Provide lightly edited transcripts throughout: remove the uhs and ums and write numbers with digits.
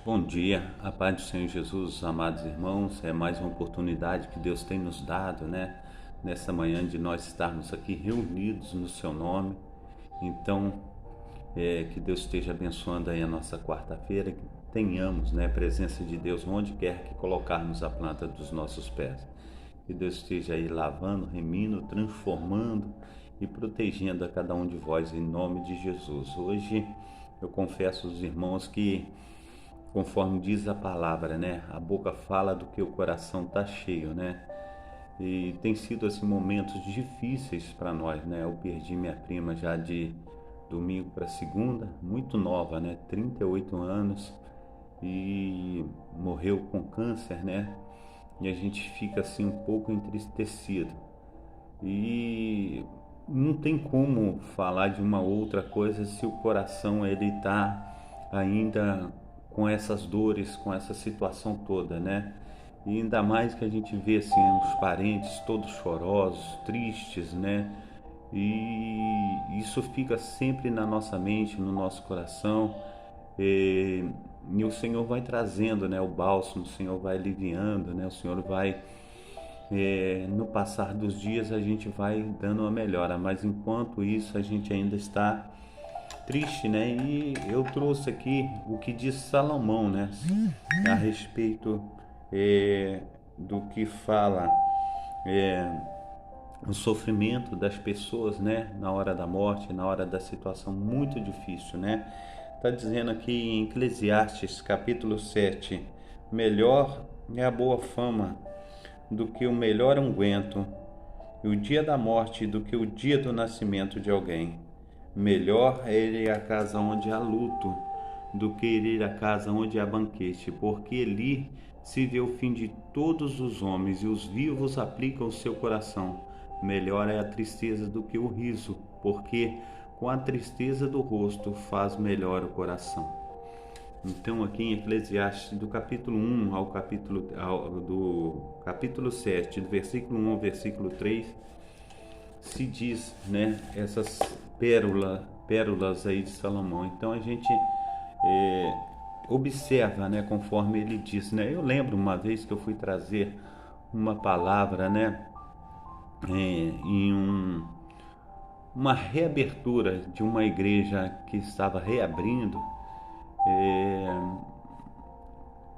Bom dia, a paz do Senhor Jesus, amados irmãos, é mais uma oportunidade que Deus tem nos dado, nessa manhã de nós estarmos aqui reunidos no Seu nome. Então, que Deus esteja abençoando aí a nossa quarta-feira, que tenhamos, presença de Deus onde quer que colocarmos a planta dos nossos pés. Que Deus esteja aí lavando, remindo, transformando e protegendo a cada um de vós em nome de Jesus. Hoje eu confesso aos irmãos que, conforme diz a palavra, a boca fala do que o coração está cheio, E tem sido assim momentos difíceis para nós, Eu perdi minha prima já de domingo para segunda, muito nova, 38 anos, e morreu com câncer, E a gente fica assim um pouco entristecido. E não tem como falar de uma outra coisa se o coração ele está ainda com essas dores, com essa situação toda, E ainda mais que a gente vê assim os parentes todos chorosos, tristes, E isso fica sempre na nossa mente, no nosso coração. E o Senhor vai trazendo, o bálsamo, o Senhor vai aliviando, O Senhor vai, no passar dos dias a gente vai dando uma melhora, mas enquanto isso a gente ainda está triste, E eu trouxe aqui o que diz Salomão, a respeito do que fala o sofrimento das pessoas, na hora da morte, na hora da situação muito difícil, Está dizendo aqui em Eclesiastes capítulo 7, melhor é a boa fama do que o melhor unguento, e o dia da morte do que o dia do nascimento de alguém. Melhor é ir à casa onde há luto do que ir à casa onde há banquete, porque ali se vê o fim de todos os homens, e os vivos aplicam o seu coração. Melhor é a tristeza do que o riso, porque com a tristeza do rosto faz melhor o coração. Então aqui em Eclesiastes, do capítulo 1 do capítulo 7, do versículo 1 ao versículo 3, se diz, essas pérolas aí de Salomão. Então a gente observa, conforme ele diz, Eu lembro uma vez que eu fui trazer uma palavra, em uma reabertura de uma igreja que estava reabrindo,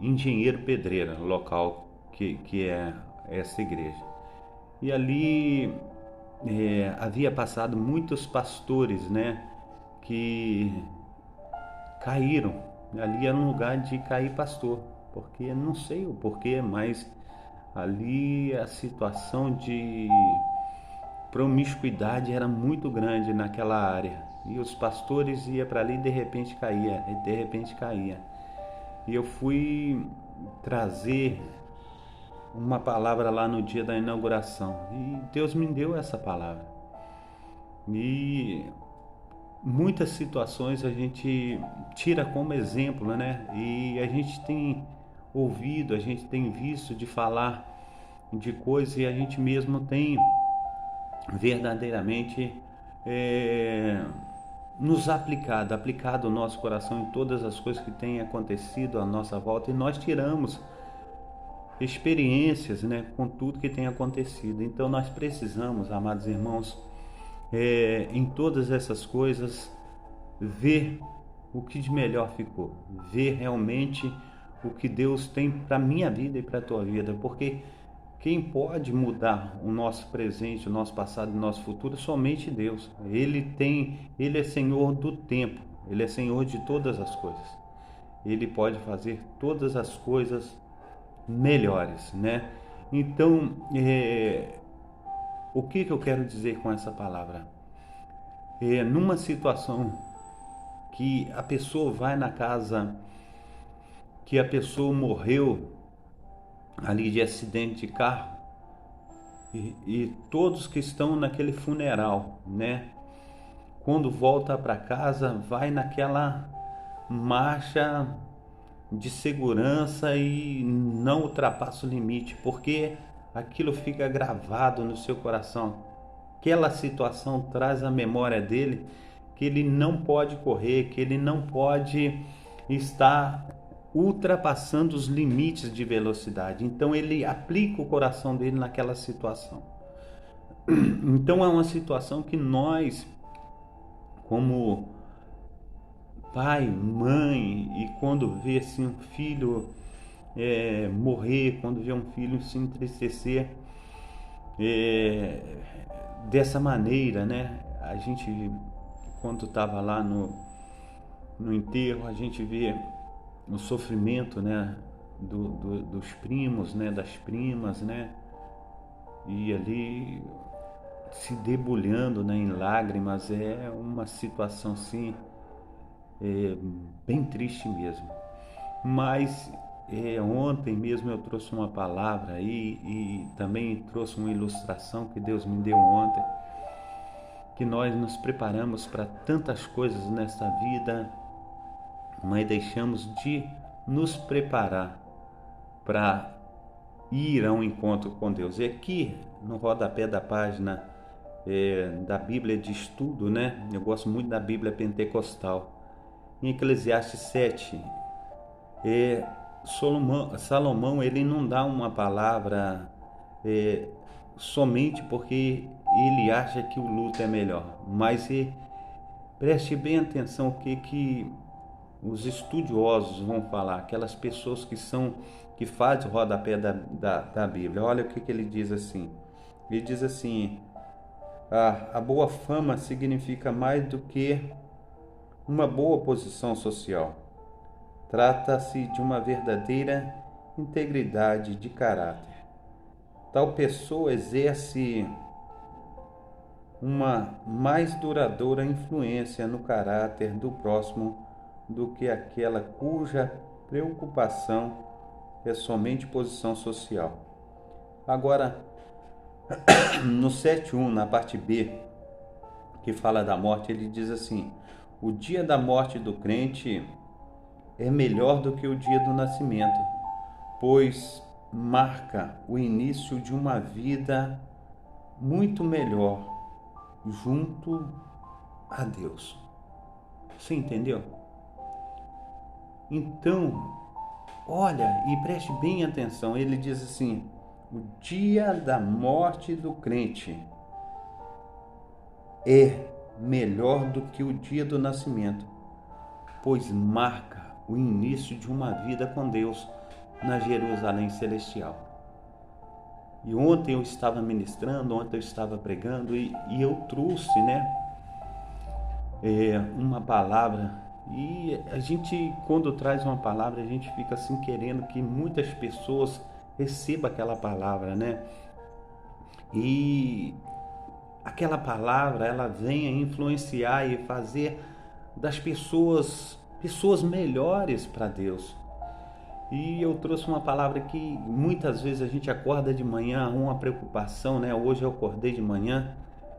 Engenheiro Pedreira, local que é essa igreja. E ali havia passado muitos pastores, que caíram. Ali era um lugar de cair pastor, porque não sei o porquê, mas ali a situação de promiscuidade era muito grande naquela área, e os pastores iam para ali e de repente caía. E eu fui trazer uma palavra lá no dia da inauguração, e Deus me deu essa palavra. E muitas situações a gente tira como exemplo, E a gente tem ouvido, a gente tem visto de falar de coisas, e a gente mesmo tem verdadeiramente nos aplicado o nosso coração em todas as coisas que têm acontecido à nossa volta, e nós tiramos experiências, com tudo que tem acontecido. Então nós precisamos, amados irmãos, em todas essas coisas, ver o que de melhor ficou, ver realmente o que Deus tem para a minha vida e para a tua vida, porque quem pode mudar o nosso presente, o nosso passado e o nosso futuro? Somente Deus. Ele é Senhor do tempo, Ele é Senhor de todas as coisas. Ele pode fazer todas as coisas melhores, Então, o que eu quero dizer com essa palavra? Numa situação que a pessoa vai na casa, que a pessoa morreu ali de acidente de carro, e todos que estão naquele funeral, quando volta para casa, vai naquela marcha de segurança e não ultrapassa o limite, porque aquilo fica gravado no seu coração. Aquela situação traz à memória dele que ele não pode correr, que ele não pode estar ultrapassando os limites de velocidade. Então ele aplica o coração dele naquela situação. Então é uma situação que nós, como pai, mãe, e quando vê assim um filho morrer, quando vê um filho se entristecer dessa maneira, né? A gente, quando estava lá no enterro, a gente vê o sofrimento, né? Dos primos, né? Das primas, né? E ali se debulhando, né? Em lágrimas. É uma situação assim bem triste mesmo. Mas ontem mesmo eu trouxe uma palavra aí e também trouxe uma ilustração que Deus me deu ontem, que nós nos preparamos para tantas coisas nesta vida, mas deixamos de nos preparar para ir a um encontro com Deus. E aqui no rodapé da página da Bíblia de estudo, né? Eu gosto muito da Bíblia Pentecostal. Em Eclesiastes 7, Salomão ele não dá uma palavra somente porque ele acha que o luto é melhor, mas preste bem atenção o que os estudiosos vão falar, aquelas pessoas que fazem o rodapé da Bíblia. Olha o que ele diz assim. Ele diz assim: a boa fama significa mais do que uma boa posição social. Trata-se de uma verdadeira integridade de caráter. Tal pessoa exerce uma mais duradoura influência no caráter do próximo do que aquela cuja preocupação é somente posição social. Agora, no 7.1, na parte B, que fala da morte, ele diz assim: o dia da morte do crente é melhor do que o dia do nascimento, pois marca o início de uma vida muito melhor junto a Deus. Você entendeu? Então, olha e preste bem atenção. Ele diz assim: o dia da morte do crente é melhor do que o dia do nascimento, pois marca o início de uma vida com Deus na Jerusalém Celestial. E ontem eu estava ministrando, ontem eu estava pregando e eu trouxe, né, uma palavra. E a gente, quando traz uma palavra, a gente fica assim querendo que muitas pessoas recebam aquela palavra, né? E aquela palavra, ela venha influenciar e fazer das pessoas melhores para Deus. E eu trouxe uma palavra que muitas vezes a gente acorda de manhã, uma preocupação, né? Hoje eu acordei de manhã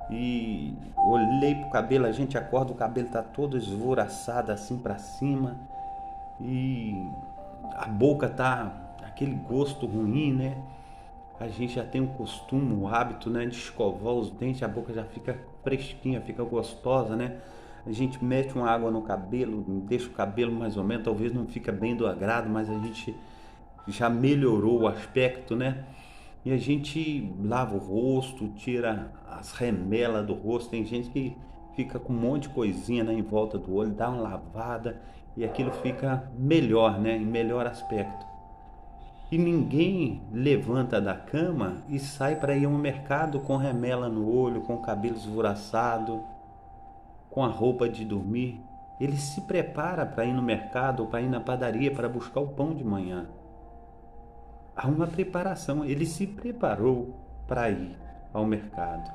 e olhei pro cabelo, a gente acorda, o cabelo tá todo esvoraçado assim para cima e a boca tá aquele gosto ruim, né? A gente já tem o costume, o hábito, né, de escovar os dentes, a boca já fica fresquinha, fica gostosa, né? A gente mete uma água no cabelo, deixa o cabelo mais ou menos, talvez não fica bem do agrado, mas a gente já melhorou o aspecto, né? E a gente lava o rosto, tira as remelas do rosto. Tem gente que fica com um monte de coisinha, né, em volta do olho, dá uma lavada e aquilo fica melhor, né, em melhor aspecto. E ninguém levanta da cama e sai para ir ao mercado com remela no olho, com o cabelo esvoaçado, com a roupa de dormir. Ele se prepara para ir no mercado ou para ir na padaria para buscar o pão de manhã. Há uma preparação, ele se preparou para ir ao mercado.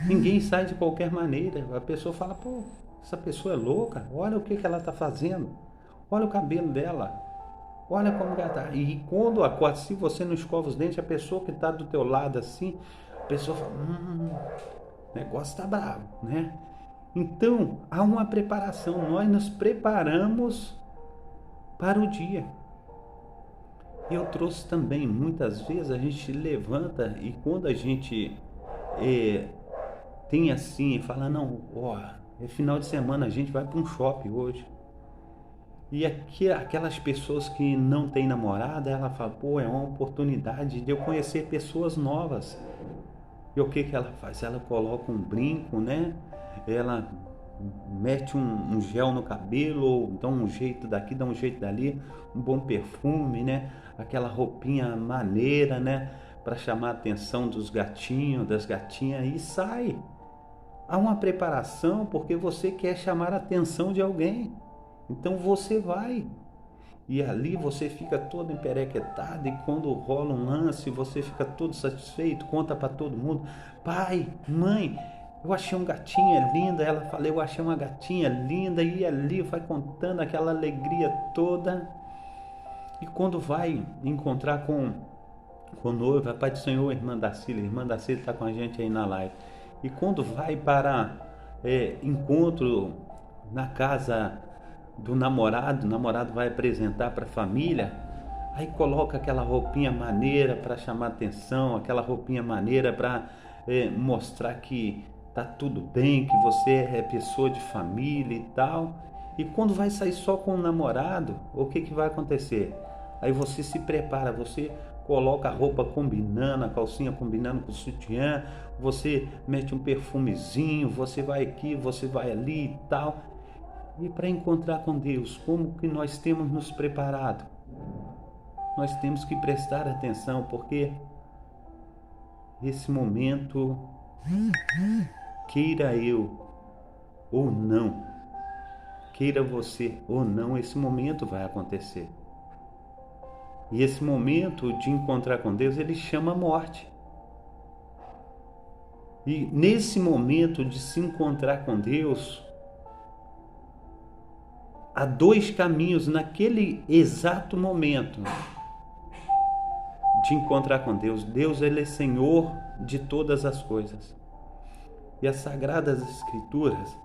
Ninguém sai de qualquer maneira. A pessoa fala: pô, essa pessoa é louca, olha o que ela está fazendo, olha o cabelo dela, olha como ela está. E quando acorda, se você não escova os dentes, a pessoa que está do teu lado assim, a pessoa fala: o negócio está bravo, né? Então, há uma preparação, nós nos preparamos para o dia. E eu trouxe também, muitas vezes a gente levanta e quando a gente tem assim, fala: não, é final de semana, a gente vai para um shopping hoje. E aquelas pessoas que não têm namorada, ela fala, pô, é uma oportunidade de eu conhecer pessoas novas. E o que ela faz? Ela coloca um brinco, né? Ela mete um gel no cabelo, ou dá um jeito daqui, dá um jeito dali, um bom perfume, né? Aquela roupinha maneira, né? Para chamar a atenção dos gatinhos, das gatinhas, e sai. Há uma preparação porque você quer chamar a atenção de alguém. Então você vai. E ali você fica todo emperequetado, e quando rola um lance, você fica todo satisfeito, conta para todo mundo, pai, mãe, eu achei uma gatinha linda. Ela fala, eu achei uma gatinha linda, e ali vai contando aquela alegria toda. E quando vai encontrar com o noivo, a Pai do Senhor, irmã Darcília está com a gente aí na live. E quando vai para encontro na casa do namorado, o namorado vai apresentar para a família, aí coloca aquela roupinha maneira para chamar atenção, aquela roupinha maneira para mostrar que tá tudo bem, que você é pessoa de família e tal. E quando vai sair só com o namorado, o que vai acontecer? Aí você se prepara, você coloca a roupa combinando, a calcinha combinando com o sutiã, você mete um perfumezinho, você vai aqui, você vai ali e tal. E para encontrar com Deus, como que nós temos nos preparado? Nós temos que prestar atenção, porque esse momento, queira eu ou não, queira você ou não, esse momento vai acontecer. E esse momento de encontrar com Deus, ele chama a morte. E nesse momento de se encontrar com Deus, há dois caminhos naquele exato momento de encontrar com Deus. Deus, ele é Senhor de todas as coisas. E as Sagradas Escrituras,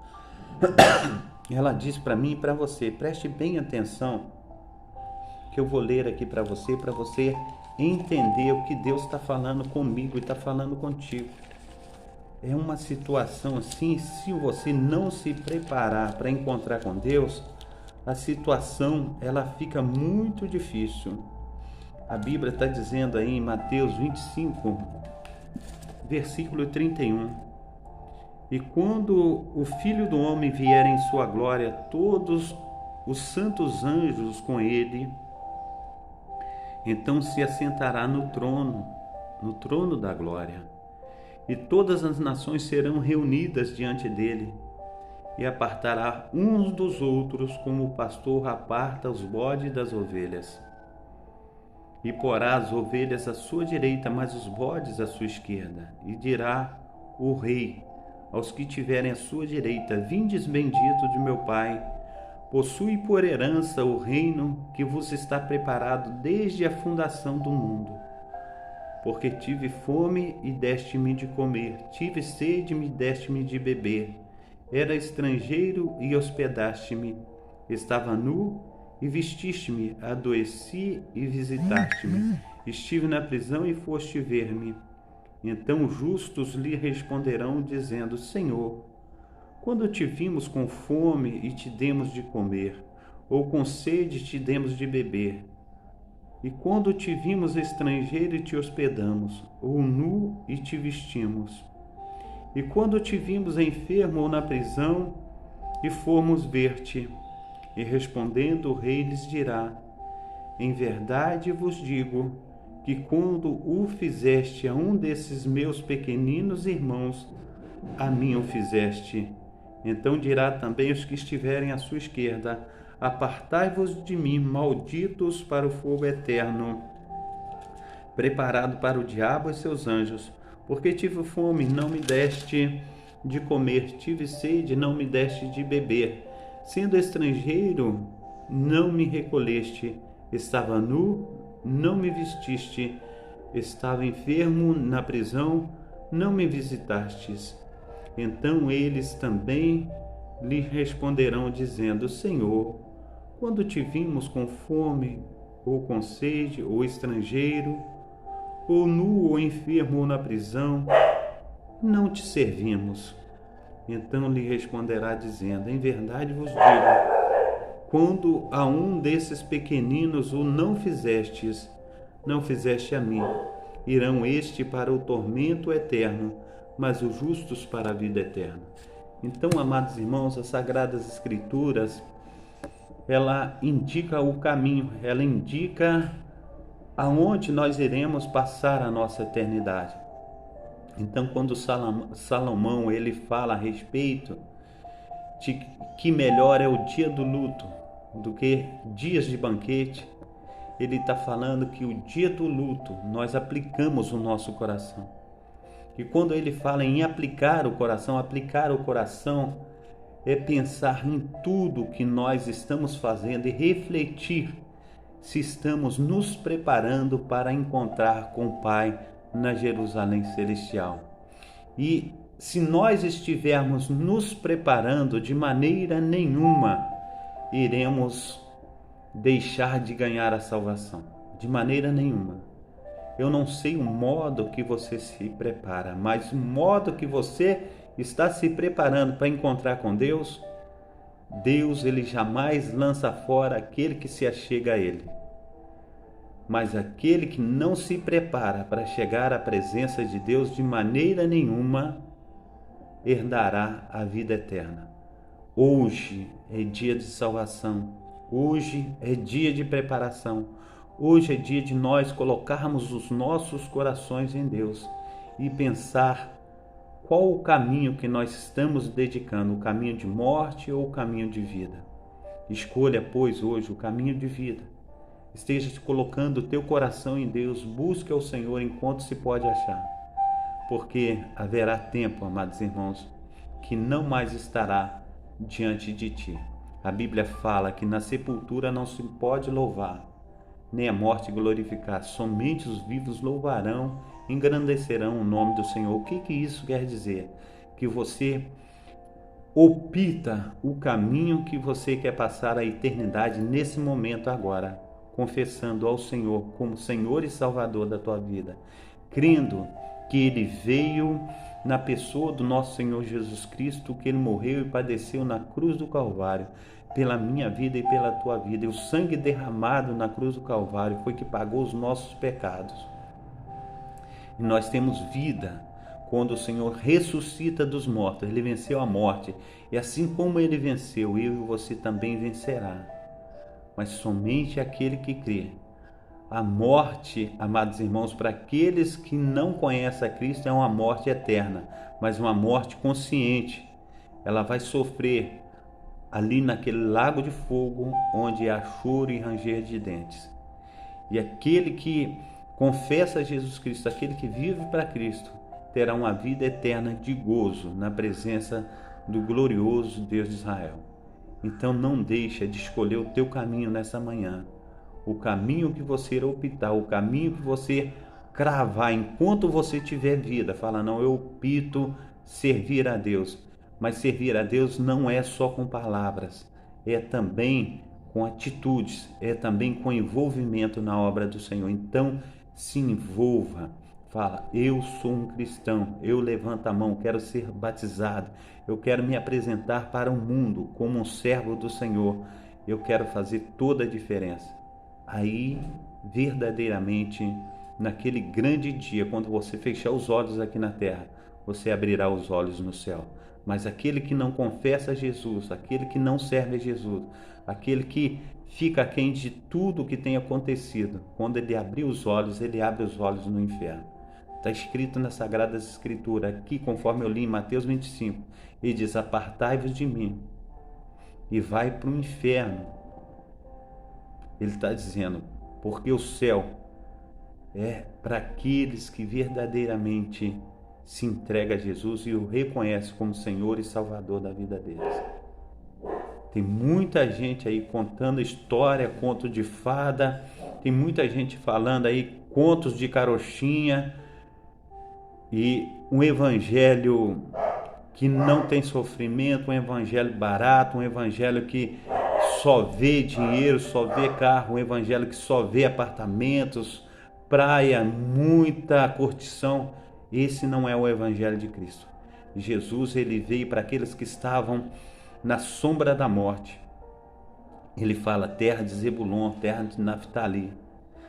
ela diz para mim e para você, preste bem atenção, que eu vou ler aqui para você entender o que Deus está falando comigo e está falando contigo. É uma situação assim, se você não se preparar para encontrar com Deus, a situação ela fica muito difícil. A Bíblia está dizendo aí em Mateus 25, versículo 31, e quando o Filho do Homem vier em sua glória, todos os santos anjos com ele, então se assentará no trono da glória, e todas as nações serão reunidas diante dele, e apartará uns dos outros, como o pastor aparta os bodes das ovelhas. E porá as ovelhas à sua direita, mas os bodes à sua esquerda. E dirá o rei aos que tiverem à sua direita, vindes bendito de meu Pai, possui por herança o reino que vos está preparado desde a fundação do mundo. Porque tive fome e deste-me de comer, tive sede e me deste-me de beber. Era estrangeiro e hospedaste-me, estava nu e vestiste-me, adoeci e visitaste-me, estive na prisão e foste ver-me. Então justos lhe responderão, dizendo, Senhor, quando te vimos com fome e te demos de comer, ou com sede e te demos de beber? E quando te vimos estrangeiro e te hospedamos, ou nu e te vestimos? E quando te vimos enfermo ou na prisão e formos ver-te? E respondendo o rei lhes dirá, em verdade vos digo, que quando o fizeste a um desses meus pequeninos irmãos, a mim o fizeste. Então dirá também os que estiverem à sua esquerda, apartai-vos de mim, malditos, para o fogo eterno, preparado para o diabo e seus anjos. Porque tive fome, não me deste de comer, tive sede, não me deste de beber. Sendo estrangeiro, não me recolheste, estava nu, não me vestiste, estava enfermo na prisão, não me visitastes. Então eles também lhe responderão, dizendo, Senhor, quando te vimos com fome, ou com sede, ou estrangeiro, ou nu, ou enfermo, ou na prisão, não te servimos. Então lhe responderá, dizendo, em verdade vos digo, quando a um desses pequeninos o não fizestes, não fizeste a mim. Irão este para o tormento eterno, mas os justos para a vida eterna. Então, amados irmãos, as Sagradas Escrituras, ela indica o caminho, ela indica aonde nós iremos passar a nossa eternidade. Então, quando Salomão ele fala a respeito de que melhor é o dia do luto do que dias de banquete, ele está falando que o dia do luto nós aplicamos o nosso coração. E quando ele fala em aplicar o coração é pensar em tudo que nós estamos fazendo e refletir se estamos nos preparando para encontrar com o Pai na Jerusalém Celestial. E se nós estivermos nos preparando, de maneira nenhuma iremos deixar de ganhar a salvação. De maneira nenhuma. Eu não sei o modo que você se prepara, mas o modo que você está se preparando para encontrar com Deus, Deus ele jamais lança fora aquele que se achega a Ele. Mas aquele que não se prepara para chegar à presença de Deus de maneira nenhuma herdará a vida eterna. Hoje é dia de salvação, hoje é dia de preparação, hoje é dia de nós colocarmos os nossos corações em Deus e pensar qual o caminho que nós estamos dedicando, o caminho de morte ou o caminho de vida. Escolha, pois, hoje o caminho de vida. Esteja te colocando o teu coração em Deus, busque ao Senhor enquanto se pode achar. Porque haverá tempo, amados irmãos, que não mais estará diante de ti. A Bíblia fala que na sepultura não se pode louvar, nem a morte glorificar. Somente os vivos louvarão, engrandecerão o nome do Senhor. O que isso quer dizer? Que você opta o caminho que você quer passar a eternidade nesse momento agora, confessando ao Senhor como Senhor e Salvador da tua vida, crendo que Ele veio na pessoa do nosso Senhor Jesus Cristo, que Ele morreu e padeceu na cruz do Calvário, pela minha vida e pela tua vida. E o sangue derramado na cruz do Calvário foi que pagou os nossos pecados. E nós temos vida quando o Senhor ressuscita dos mortos. Ele venceu a morte. E assim como Ele venceu, eu e você também vencerá. Mas somente aquele que crê. A morte, amados irmãos, para aqueles que não conhecem a Cristo, é uma morte eterna, mas uma morte consciente. Ela vai sofrer ali naquele lago de fogo, onde há choro e ranger de dentes. E aquele que confessa Jesus Cristo, aquele que vive para Cristo, terá uma vida eterna de gozo na presença do glorioso Deus de Israel. Então não deixa de escolher o teu caminho nessa manhã. O caminho que você optar, o caminho que você cravar enquanto você tiver vida. Fala, não, eu opto servir a Deus. Mas servir a Deus não é só com palavras, é também com atitudes, é também com envolvimento na obra do Senhor. Então se envolva. Fala, eu sou um cristão, eu levanto a mão, quero ser batizado, eu quero me apresentar para o mundo como um servo do Senhor, eu quero fazer toda a diferença. Aí, verdadeiramente, naquele grande dia, quando você fechar os olhos aqui na terra, você abrirá os olhos no céu. Mas aquele que não confessa Jesus, aquele que não serve a Jesus, aquele que fica aquém de tudo o que tem acontecido, quando ele abrir os olhos, ele abre os olhos no inferno. Está escrito nas Sagradas Escrituras, aqui conforme eu li em Mateus 25, ele diz, apartai-vos de mim, e vai para o inferno. Ele está dizendo, porque o céu é para aqueles que verdadeiramente se entregam a Jesus e o reconhecem como Senhor e Salvador da vida deles. Tem muita gente aí contando história, conto de fada, tem muita gente falando aí contos de carochinha e um evangelho que não tem sofrimento, um evangelho barato, um evangelho que só vê dinheiro, só vê carro, um evangelho que só vê apartamentos, praia, muita curtição. Esse não é o evangelho de Cristo. Jesus, ele veio para aqueles que estavam na sombra da morte. Ele fala: terra de Zebulon, terra de Naftali,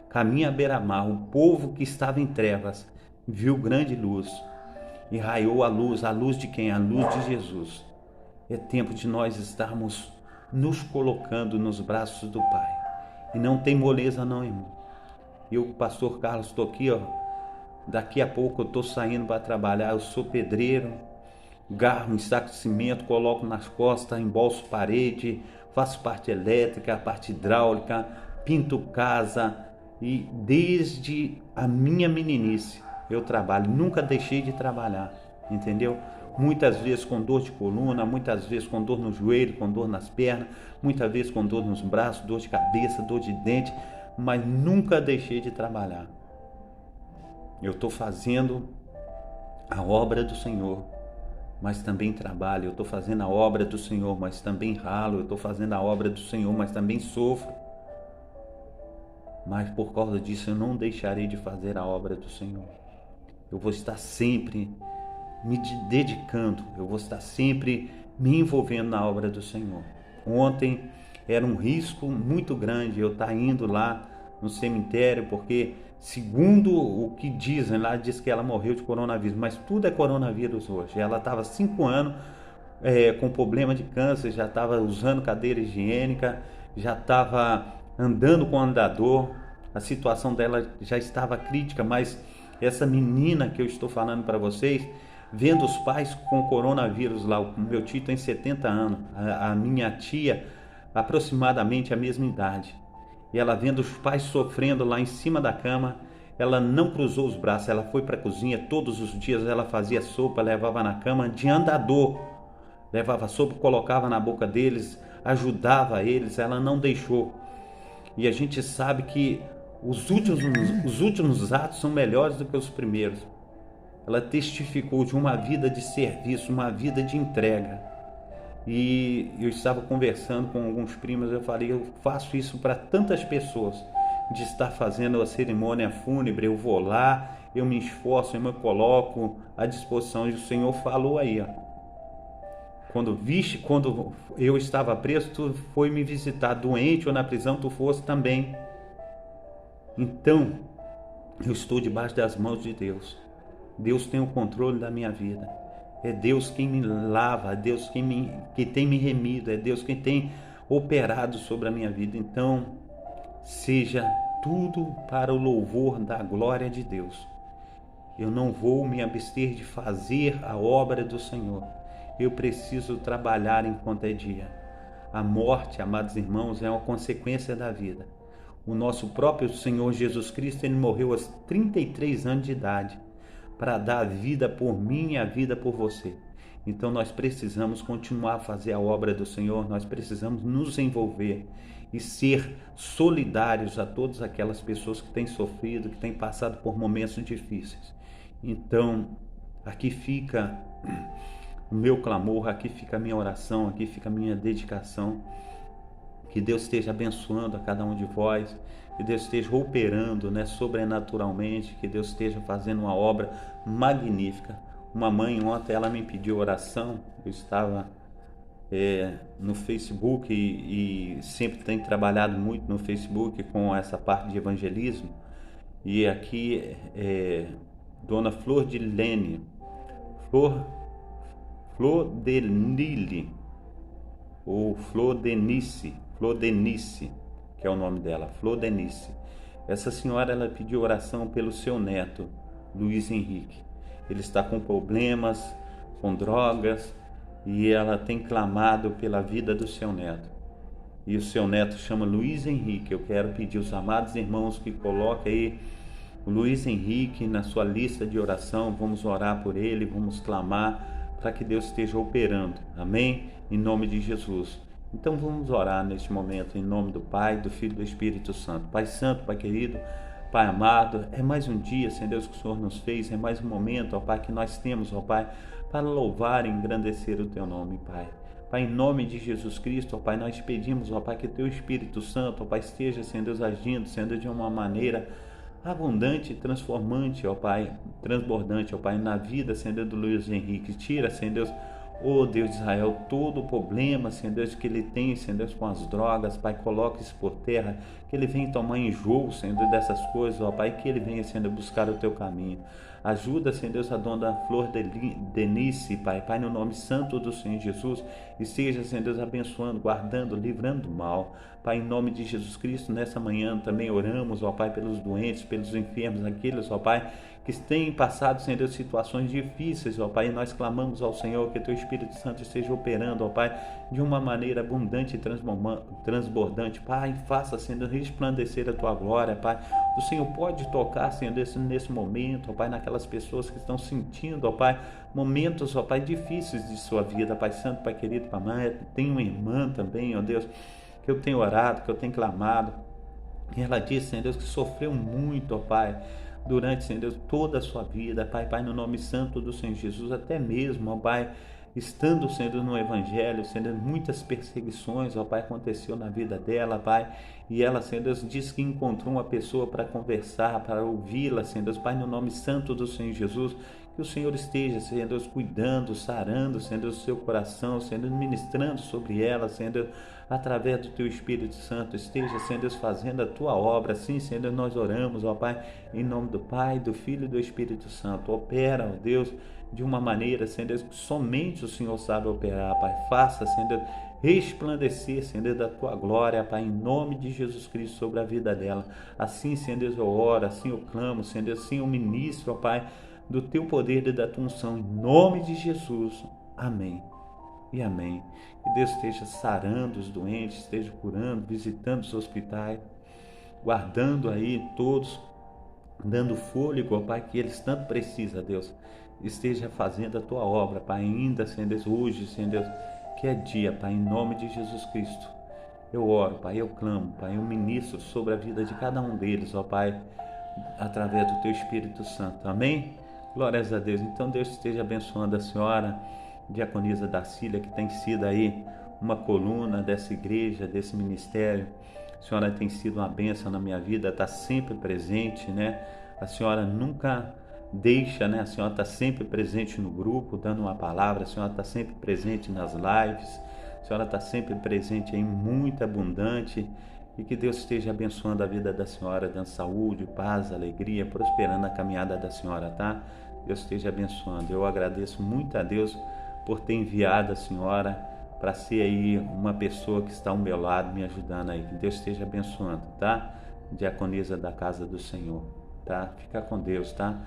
caminho à beira-mar, o povo que estava em trevas viu grande luz e raiou a luz de quem? A luz de Jesus. É tempo de nós estarmos nos colocando nos braços do Pai. E não tem moleza não, irmão. Eu, pastor Carlos, estou aqui, ó. Daqui a pouco eu estou saindo para trabalhar. Eu sou pedreiro, garro um saco de cimento, coloco nas costas, embolso parede, faço parte elétrica, parte hidráulica, pinto casa. E desde a minha meninice eu trabalho, nunca deixei de trabalhar, entendeu? Muitas vezes com dor de coluna, muitas vezes com dor no joelho, com dor nas pernas, muitas vezes com dor nos braços, dor de cabeça, dor de dente, mas nunca deixei de trabalhar. Eu estou fazendo a obra do Senhor, mas também trabalho. Eu estou fazendo a obra do Senhor, mas também ralo. Eu estou fazendo a obra do Senhor, mas também sofro. Mas por causa disso eu não deixarei de fazer a obra do Senhor. Eu vou estar sempre me dedicando, eu vou estar sempre me envolvendo na obra do Senhor. Ontem era um risco muito grande eu estar indo lá no cemitério, porque segundo o que dizem lá, diz que ela morreu de coronavírus, mas tudo é coronavírus hoje. Ela estava 5 anos com problema de câncer, já estava usando cadeira higiênica, já estava andando com andador, a situação dela já estava crítica, mas essa menina que eu estou falando para vocês, vendo os pais com coronavírus lá, o meu tio tem 70 anos, a minha tia aproximadamente a mesma idade, e ela vendo os pais sofrendo lá em cima da cama, ela não cruzou os braços, ela foi para a cozinha, todos os dias ela fazia sopa, levava na cama de andador, levava sopa, colocava na boca deles, ajudava eles, ela não deixou. E a gente sabe que os últimos atos são melhores do que os primeiros. Ela testificou de uma vida de serviço, uma vida de entrega. E eu estava conversando com alguns primos, eu falei, eu faço isso para tantas pessoas, de estar fazendo a cerimônia fúnebre, eu vou lá, eu me esforço, eu me coloco à disposição, e o Senhor falou aí, ó. Quando eu estava preso, tu foi me visitar, doente ou na prisão, tu fosse também. Então, eu estou debaixo das mãos de Deus. Deus tem o controle da minha vida. É Deus quem me lava, é Deus que tem me remido, é Deus quem tem operado sobre a minha vida. Então, seja tudo para o louvor da glória de Deus. Eu não vou me abster de fazer a obra do Senhor. Eu preciso trabalhar enquanto é dia. A morte, amados irmãos, é uma consequência da vida. O nosso próprio Senhor Jesus Cristo, ele morreu aos 33 anos de idade para dar a vida por mim e a vida por você. Então nós precisamos continuar a fazer a obra do Senhor, nós precisamos nos envolver e ser solidários a todas aquelas pessoas que têm sofrido, que têm passado por momentos difíceis. Então, aqui fica o meu clamor, aqui fica a minha oração, aqui fica a minha dedicação. Que Deus esteja abençoando a cada um de vós, que Deus esteja operando, sobrenaturalmente, que Deus esteja fazendo uma obra magnífica. Uma mãe ontem, ela me pediu oração, eu estava no Facebook e sempre tenho trabalhado muito no Facebook com essa parte de evangelismo, e aqui Dona Flor de Lene, Flor de Nile, ou Flor Denice, que é o nome dela, Flor Denice. Essa senhora, ela pediu oração pelo seu neto, Luiz Henrique. Ele está com problemas, com drogas, e ela tem clamado pela vida do seu neto. E o seu neto chama Luiz Henrique. Eu quero pedir aos amados irmãos que coloquem aí o Luiz Henrique na sua lista de oração. Vamos orar por ele, vamos clamar para que Deus esteja operando. Amém? Em nome de Jesus. Então vamos orar neste momento em nome do Pai, do Filho e do Espírito Santo. Pai Santo, Pai querido, Pai amado, é mais um dia, Senhor Deus, que o Senhor nos fez, é mais um momento, ó Pai, que nós temos, ó Pai, para louvar e engrandecer o Teu nome, Pai. Pai, em nome de Jesus Cristo, ó Pai, nós pedimos, ó Pai, que Teu Espírito Santo, ó Pai, esteja, Senhor Deus, agindo, Senhor Deus, de uma maneira abundante, transformante, ó Pai, transbordante, ó Pai, na vida, Senhor Deus, do Luiz Henrique. Tira, Senhor Deus, Oh Deus de Israel, todo o problema, Senhor Deus, que ele tem, Senhor Deus, com as drogas, Pai, coloque isso por terra, que ele venha tomar enjoo, Senhor Deus, dessas coisas, ó Pai, que ele venha, Senhor Deus, buscar o teu caminho. Ajuda, Senhor Deus, a dona Flor Denise, Pai, Pai, no nome santo do Senhor Jesus, e seja, Senhor Deus, abençoando, guardando, livrando do mal. Pai, em nome de Jesus Cristo, nessa manhã também oramos, ó Pai, pelos doentes, pelos enfermos, aqueles, ó Pai, que têm passado, Senhor Deus, situações difíceis, ó Pai, e nós clamamos ao Senhor que teu Espírito Santo esteja operando, ó Pai, de uma maneira abundante e transbordante. Pai, faça, Senhor Deus, resplandecer a tua glória, Pai. O Senhor pode tocar, Senhor Deus, nesse momento, ó Pai, naquelas pessoas que estão sentindo, ó Pai, momentos, ó Pai, difíceis de sua vida, Pai Santo, Pai querido, Pai mãe, tem uma irmã também, ó Deus, que eu tenho orado, que eu tenho clamado, e ela disse, Senhor Deus, que sofreu muito, ó Pai, durante, Senhor Deus, toda a sua vida, Pai, Pai, no nome santo do Senhor Jesus, até mesmo, ó Pai, estando, Senhor Deus, no Evangelho, Senhor Deus, muitas perseguições, ó Pai, aconteceu na vida dela, Pai, e ela, Senhor Deus, disse que encontrou uma pessoa para conversar, para ouvi-la, Senhor Deus, Pai, no nome santo do Senhor Jesus, que o Senhor esteja, Senhor Deus, cuidando, sarando, Senhor Deus, o seu coração, Senhor Deus, ministrando sobre ela, Senhor Deus, através do teu Espírito Santo, esteja, Senhor Deus, fazendo a tua obra. Assim, Senhor Deus, nós oramos, ó Pai, em nome do Pai, do Filho e do Espírito Santo. Opera, ó Deus, de uma maneira, Senhor Deus, que somente o Senhor sabe operar, Pai. Faça, Senhor Deus, resplandecer, Senhor Deus, da tua glória, Pai, em nome de Jesus Cristo, sobre a vida dela. Assim, Senhor Deus, eu oro, assim eu clamo, Senhor Deus, assim eu ministro, ó Pai, do teu poder e da tua unção, em nome de Jesus. Amém e amém. Que Deus esteja sarando os doentes, esteja curando, visitando os hospitais, guardando aí todos, dando fôlego, ó Pai, que eles tanto precisam, Deus. Esteja fazendo a tua obra, Pai, ainda, Senhor Deus, hoje, Senhor Deus, que é dia, Pai, em nome de Jesus Cristo. Eu oro, Pai, eu clamo, Pai, eu ministro sobre a vida de cada um deles, ó Pai, através do teu Espírito Santo. Amém? Glórias a Deus. Então Deus esteja abençoando a senhora diaconisa Darcília, que tem sido aí uma coluna dessa igreja, desse ministério. A senhora tem sido uma bênção na minha vida, está sempre presente, né? A senhora nunca deixa, né? A senhora está sempre presente no grupo, dando uma palavra, a senhora está sempre presente nas lives, a senhora está sempre presente aí, muito abundante, e que Deus esteja abençoando a vida da senhora, dando saúde, paz, alegria, prosperando a caminhada da senhora, tá? Deus esteja abençoando. Eu agradeço muito a Deus por ter enviado a senhora para ser aí uma pessoa que está ao meu lado, me ajudando aí. Que Deus esteja abençoando, tá? Diaconisa da casa do Senhor, tá? Fica com Deus, tá?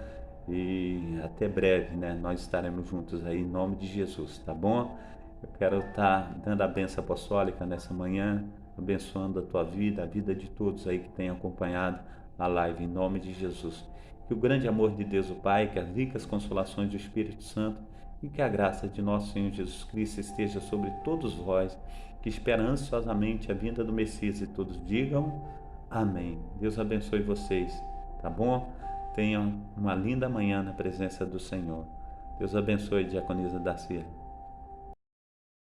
E até breve, né? Nós estaremos juntos aí em nome de Jesus, tá bom? Eu quero estar dando a bênção apostólica nessa manhã, abençoando a tua vida, a vida de todos aí que têm acompanhado a live, em nome de Jesus. Que o grande amor de Deus o Pai, que as ricas consolações do Espírito Santo e que a graça de nosso Senhor Jesus Cristo esteja sobre todos vós, que esperam ansiosamente a vinda do Messias, e todos digam amém. Deus abençoe vocês, tá bom? Tenham uma linda manhã na presença do Senhor. Deus abençoe, diaconisa Darcília.